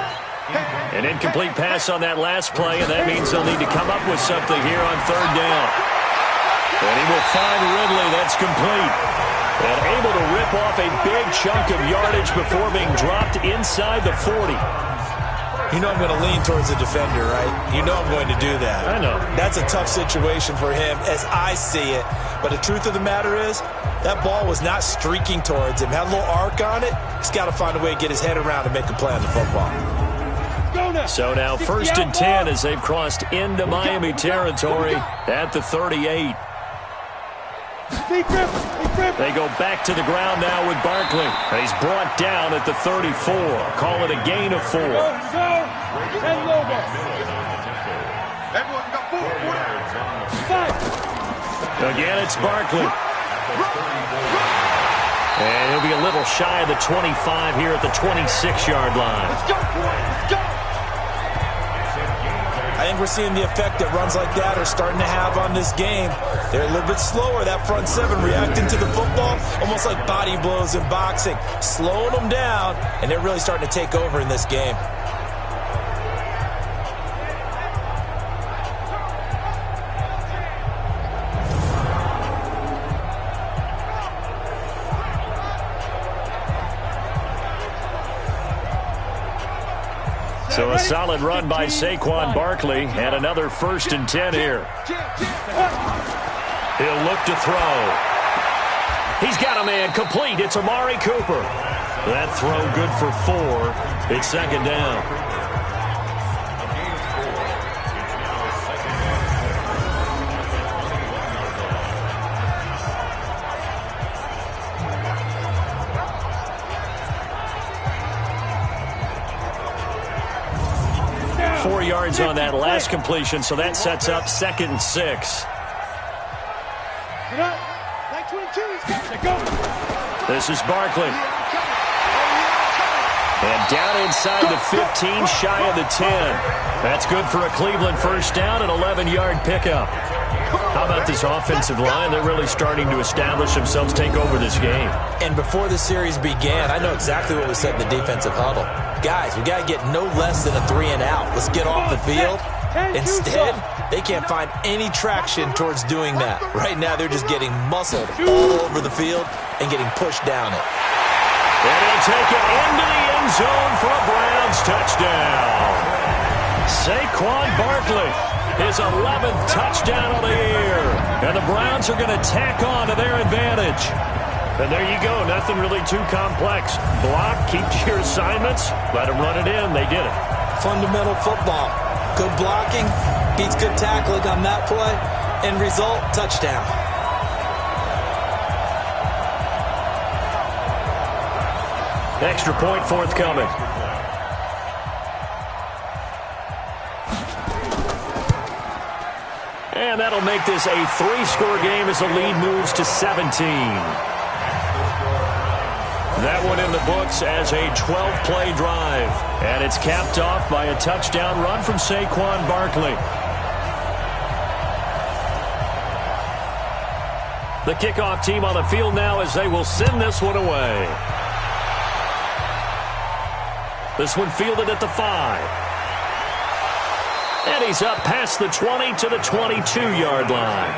An incomplete pass on that last play, and that means they'll need to come up with something here on third down. And he will find Ridley. That's complete. And able to rip off a big chunk of yardage before being dropped inside the 40. You know I'm going to lean towards the defender, right? You know I'm going to do that. I know. That's a tough situation for him as I see it. But the truth of the matter is, that ball was not streaking towards him. Had a little arc on it. He's got to find a way to get his head around and make a play on the football. So now 1st and 10 as they've crossed into Miami territory at the 38. They go back to the ground now with Barkley. He's brought down at the 34. Call it a gain of 4. Again, it's Barkley. And he'll be a little shy of the 25 here at the 26-yard line. I think we're seeing the effect that runs like that are starting to have on this game. They're a little bit slower, that front seven, reacting to the football, almost like body blows in boxing, slowing them down, and they're really starting to take over in this game. So a solid run by Saquon Barkley and another 1st and 10 here. He'll look to throw. He's got a man complete. It's Amari Cooper. That throw good for 4. It's 2nd down. Yards on that last completion, so that sets up 2nd and 6. This is Barkley. And down inside the 15, shy of the 10. That's good for a Cleveland first down, an 11-yard pickup. How about this offensive line? They're really starting to establish themselves, take over this game. And before the series began, I know exactly what we said in the defensive huddle. Guys, we got to get no less than a 3-and-out. Let's get off the field. Instead, they can't find any traction towards doing that. Right now, they're just getting muscled all over the field and getting pushed down it. And he'll take it into the end zone for a Browns touchdown. Saquon Barkley, his 11th touchdown of the year. And the Browns are going to tack on to their advantage. And there you go. Nothing really too complex. Block, keep to your assignments, let them run it in. They did it. Fundamental football. Good blocking beats good tackling on that play. End result, touchdown. Extra point forthcoming. And that'll make this a 3-score game as the lead moves to 17. That one in the books as a 12-play drive. And it's capped off by a touchdown run from Saquon Barkley. The kickoff team on the field now as they will send this one away. This one fielded at the 5. And he's up past the 20 to the 22-yard line.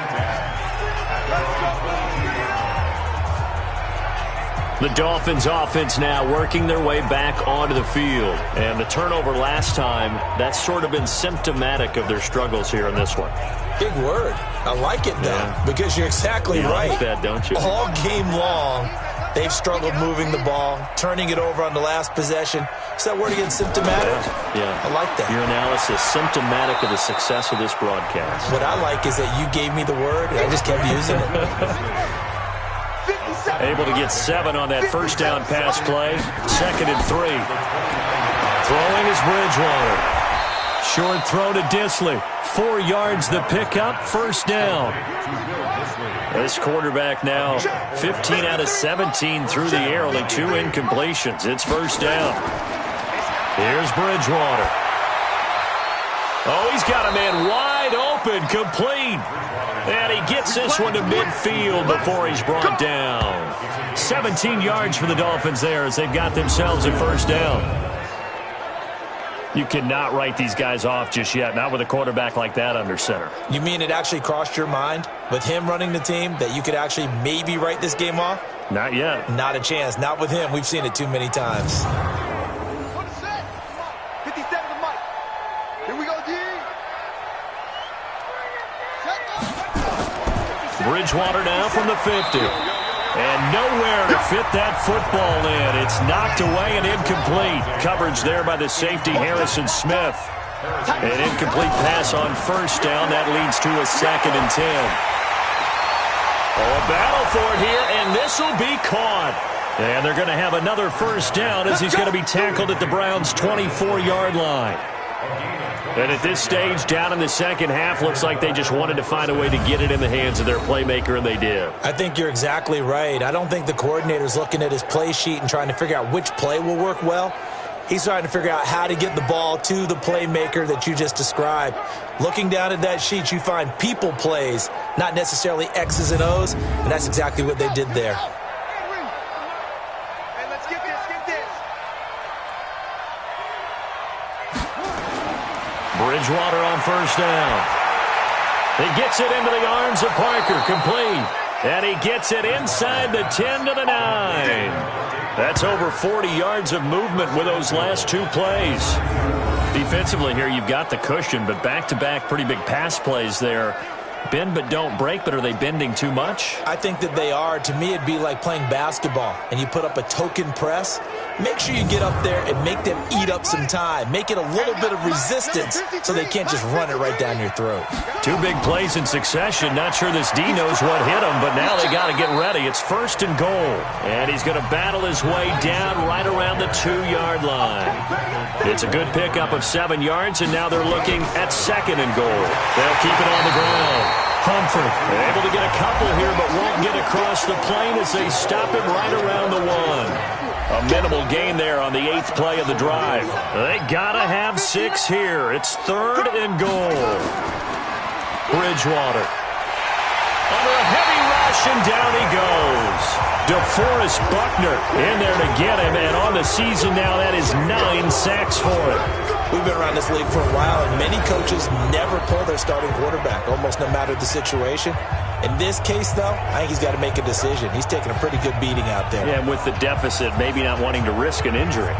The Dolphins offense now working their way back onto the field. And the turnover last time, that's sort of been symptomatic of their struggles here in this one. Big word. I like it, though, because you're exactly right. You like that, don't you? All game long, they've struggled moving the ball, turning it over on the last possession. Is that word again, symptomatic? Yeah. I like that. Your analysis, symptomatic of the success of this broadcast. What I like is that you gave me the word, and I just kept using it. Able to get 7 on that first down pass play. 2nd and 3. Throwing is Bridgewater. Short throw to Disley. 4 yards the pickup, first down. This quarterback now 15 out of 17 through the air, only 2 incompletions. It's first down. Here's Bridgewater. Oh, he's got a man wide open, complete. And he gets this one to midfield before he's brought down. 17 yards for the Dolphins there as they've got themselves a first down. You cannot write these guys off just yet, not with a quarterback like that under center. You mean it actually crossed your mind with him running the team that you could actually maybe write this game off? Not yet. Not a chance. Not with him. We've seen it too many times. 57 to Mike. Here we go, D. Bridgewater now from the 50. And nowhere to fit that football in. It's knocked away and incomplete. Coverage there by the safety, Harrison Smith. An incomplete pass on first down. That leads to a 2nd and 10. Oh, a battle for it here, and this will be caught. And they're going to have another first down as he's going to be tackled at the Browns' 24-yard line. And at this stage, down in the second half, looks like they just wanted to find a way to get it in the hands of their playmaker, and they did. I think you're exactly right. I don't think the coordinator's looking at his play sheet and trying to figure out which play will work well. He's trying to figure out how to get the ball to the playmaker that you just described. Looking down at that sheet, you find people plays, not necessarily X's and O's, and that's exactly what they did there. Bridgewater on first down. He gets it into the arms of Parker, complete. And he gets it inside the 10 to the 9. That's over 40 yards of movement with those last 2 plays. Defensively here, you've got the cushion, but back-to-back pretty big pass plays there. Bend but don't break, but are they bending too much? I think that they are. To me, it'd be like playing basketball, and you put up a token press. Make sure you get up there and make them eat up some time. Make it a little bit of resistance so they can't just run it right down your throat. 2 big plays in succession. Not sure this D knows what hit him, but now they got to get ready. It's 1st and goal, and he's going to battle his way down right around the 2-yard line. It's a good pickup of 7 yards, and now they're looking at 2nd and goal. They'll keep it on the ground. Humphrey able to get a couple here, but won't get across the plane as they stop him right around the 1. A minimal gain there on the 8th play of the drive. They gotta have 6 here. It's 3rd and goal. Bridgewater. Under a heavy rush, and down he goes. DeForest Buckner in there to get him, and on the season now, that is 9 sacks for him. We've been around this league for a while, and many coaches never pull their starting quarterback, almost no matter the situation. In this case, though, I think he's got to make a decision. He's taking a pretty good beating out there. Yeah, and with the deficit, maybe not wanting to risk an injury.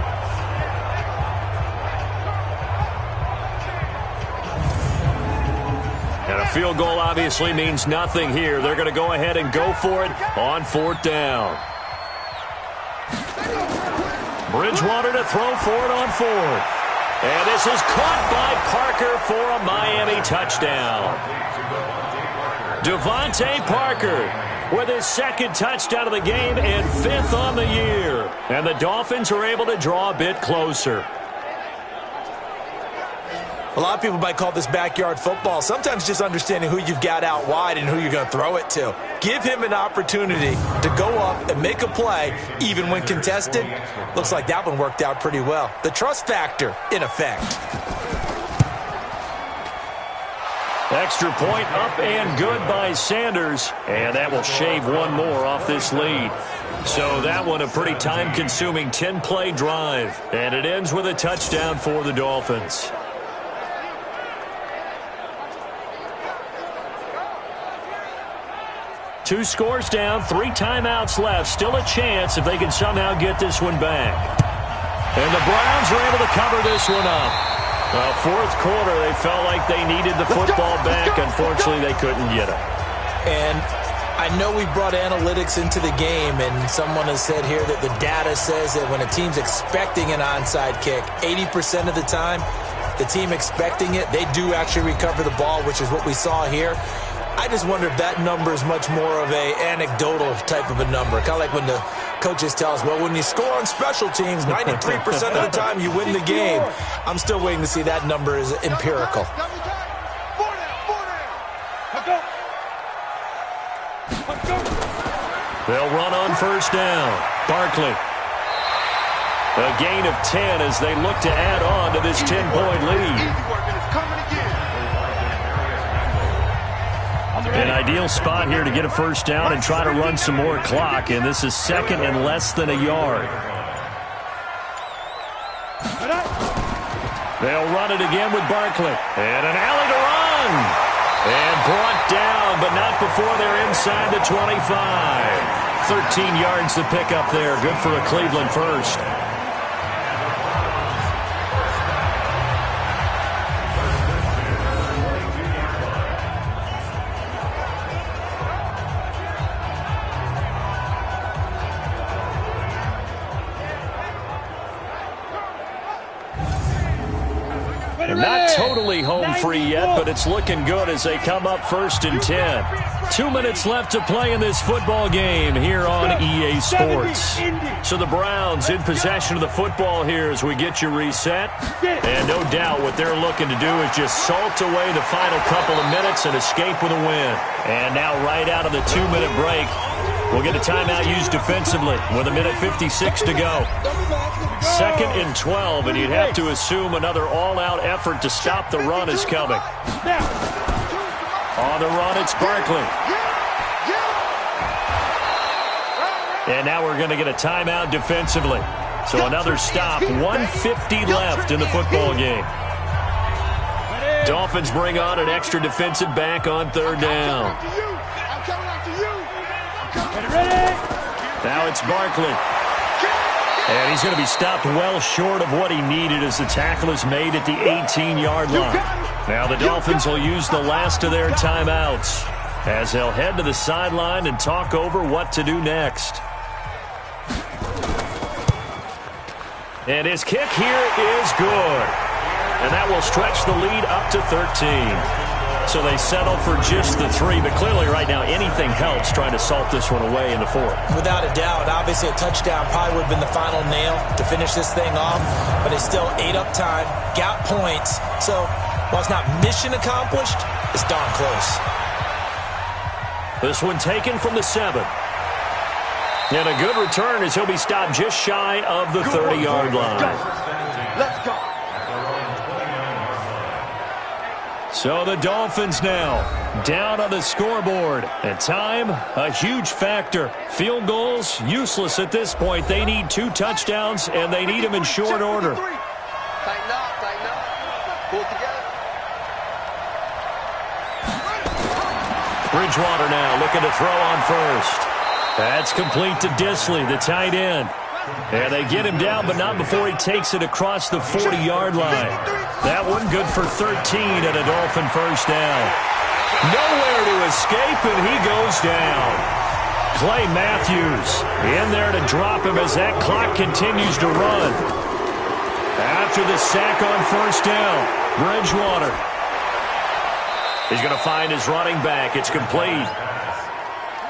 And a field goal obviously means nothing here. They're going to go ahead and go for it on 4th down. Bridgewater to throw for it on 4th. And this is caught by Parker for a Miami touchdown. Devontae Parker with his second touchdown of the game and 5th on the year. And the Dolphins are able to draw a bit closer. A lot of people might call this backyard football. Sometimes just understanding who you've got out wide and who you're going to throw it to. Give him an opportunity to go up and make a play, even when contested. Looks like that one worked out pretty well. The trust factor in effect. Extra point up and good by Sanders. And that will shave one more off this lead. So that one a pretty time-consuming 10-play drive. And it ends with a touchdown for the Dolphins. Two scores down, 3 timeouts left. Still a chance if they can somehow get this one back. And the Browns are able to cover this one up. Fourth quarter, they felt like they needed the football back. Unfortunately, they couldn't get it. And I know we brought analytics into the game, and someone has said here that the data says that when a team's expecting an onside kick, 80% of the time, the team expecting it, they do actually recover the ball, which is what we saw here. I just wonder if that number is much more of a anecdotal type of a number. Kind of like when the coaches tell us, well, when you score on special teams, 93% of the time you win the game. I'm still waiting to see that number is empirical. They'll run on first down. Barkley. A gain of 10 as they look to add on to this 10-point lead. An ideal spot here to get a first down and try to run some more clock, and this is second and less than a yard. They'll run it again with Barkley. And an alley to run. And brought down, but not before they're inside the 25. 13 yards to pick up there. Good for a Cleveland first. Not totally home free yet, but it's looking good as they come up 1st and 10. 2 minutes left to play in this football game here on EA Sports. So the Browns in possession of the football here as we get you reset. And no doubt what they're looking to do is just salt away the final couple of minutes and escape with a win. And now right out of the 2-minute break, we'll get a timeout used defensively with 1:56 to go. 2nd and 12, and you'd have to assume another all-out effort to stop the run is coming. On the run, it's Barkley. And now we're going to get a timeout defensively. So another stop, 1:50 left in the football game. Dolphins bring on an extra defensive back on 3rd down. Now it's Barkley. And he's going to be stopped well short of what he needed as the tackle is made at the 18-yard line. Now the Dolphins will use the last of their timeouts as they'll head to the sideline and talk over what to do next. And his kick here is good. And that will stretch the lead up to 13. So they settle for just the 3, but clearly right now anything helps trying to salt this one away in the 4th. Without a doubt, obviously a touchdown probably would have been the final nail to finish this thing off, but it's still ate up time, got points. So while it's not mission accomplished, it's darn close. This one taken from the 7. And a good return as he'll be stopped just shy of the 30-yard line. Let's go. So the Dolphins now down on the scoreboard. And time, a huge factor. Field goals, useless at this point. They need 2 touchdowns, and they need them in short order. Tighten up, tighten up. Pull together. Bridgewater now looking to throw on first. That's complete to Disley, the tight end. And they get him down, but not before he takes it across the 40-yard line. That one good for 13 and a Dolphin first down. Nowhere to escape, and he goes down. Clay Matthews in there to drop him as that clock continues to run. After the sack on first down, Bridgewater. He's going to find his running back. It's complete.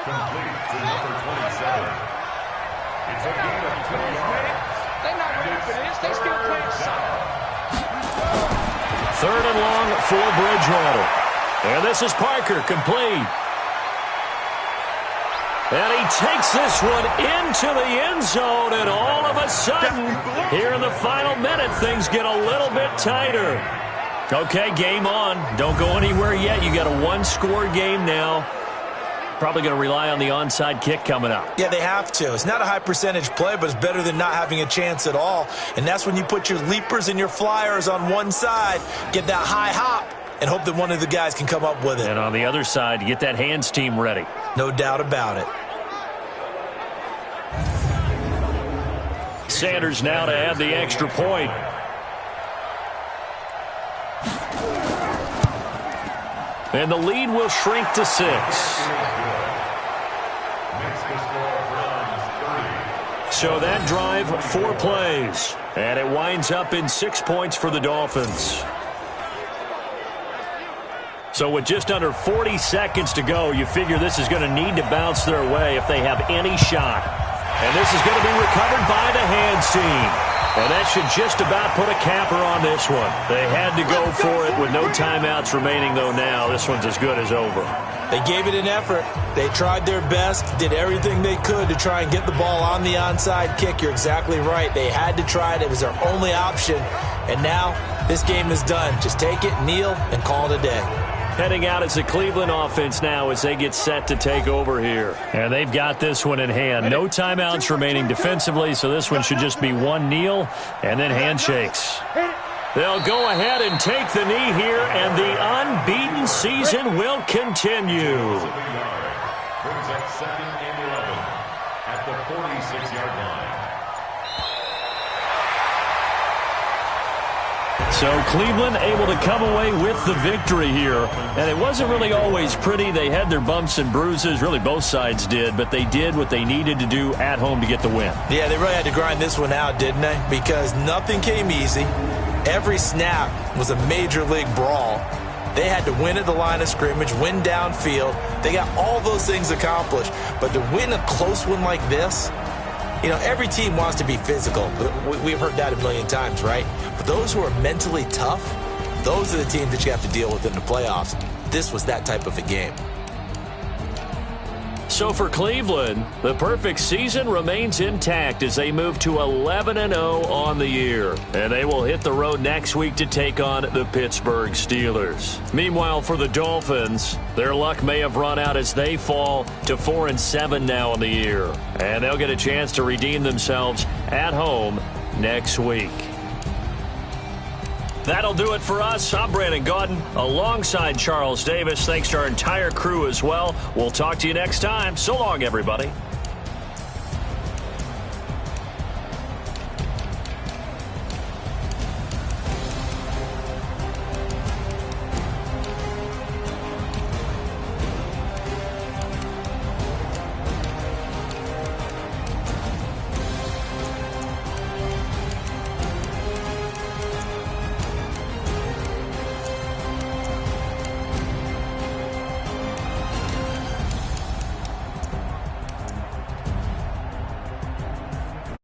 Complete to number 27. It's a gain of 2 yards. They're not ready for this. They still playing solid. 3rd and long for Bridgewater. And this is Parker, complete. And he takes this one into the end zone, and all of a sudden, here in the final minute, things get a little bit tighter. Okay, game on. Don't go anywhere yet. You got a one-score game now. Probably going to rely on the onside kick coming up. Yeah, they have to. It's not a high percentage play, but it's better than not having a chance at all. And that's when you put your leapers and your flyers on one side, get that high hop, and hope that one of the guys can come up with it. And on the other side, get that hands team ready. No doubt about it. Sanders now to add the extra point. And the lead will shrink to 6. So that drive, 4 plays. And it winds up in 6 points for the Dolphins. So with just under 40 seconds to go, you figure this is going to need to bounce their way if they have any shot. And this is going to be recovered by the hands team. And that should just about put a capper on this one. They had to go for it with no timeouts remaining, though now. This one's as good as over. They gave it an effort. They tried their best, did everything they could to try and get the ball on the onside kick. You're exactly right. They had to try it. It was their only option. And now this game is done. Just take it, kneel, and call it a day. Heading out is the Cleveland offense now as they get set to take over here. And they've got this one in hand. No timeouts remaining defensively, so this one should just be one kneel and then handshakes. They'll go ahead and take the knee here, and the unbeaten season will continue. Brings up 2nd and 11 at the 46-yard line. So Cleveland able to come away with the victory here. And it wasn't really always pretty. They had their bumps and bruises. Really, both sides did. But they did what they needed to do at home to get the win. Yeah, they really had to grind this one out, didn't they? Because nothing came easy. Every snap was a major league brawl. They had to win at the line of scrimmage, win downfield. They got all those things accomplished. But to win a close one like this, you know, every team wants to be physical. We've heard that a million times, right? But those who are mentally tough, those are the teams that you have to deal with in the playoffs. This was that type of a game. So for Cleveland, the perfect season remains intact as they move to 11-0 on the year. And they will hit the road next week to take on the Pittsburgh Steelers. Meanwhile, for the Dolphins, their luck may have run out as they fall to 4-7 now on the year. And they'll get a chance to redeem themselves at home next week. That'll do it for us. I'm Brandon Gaudin alongside Charles Davis. Thanks to our entire crew as well. We'll talk to you next time. So long, everybody.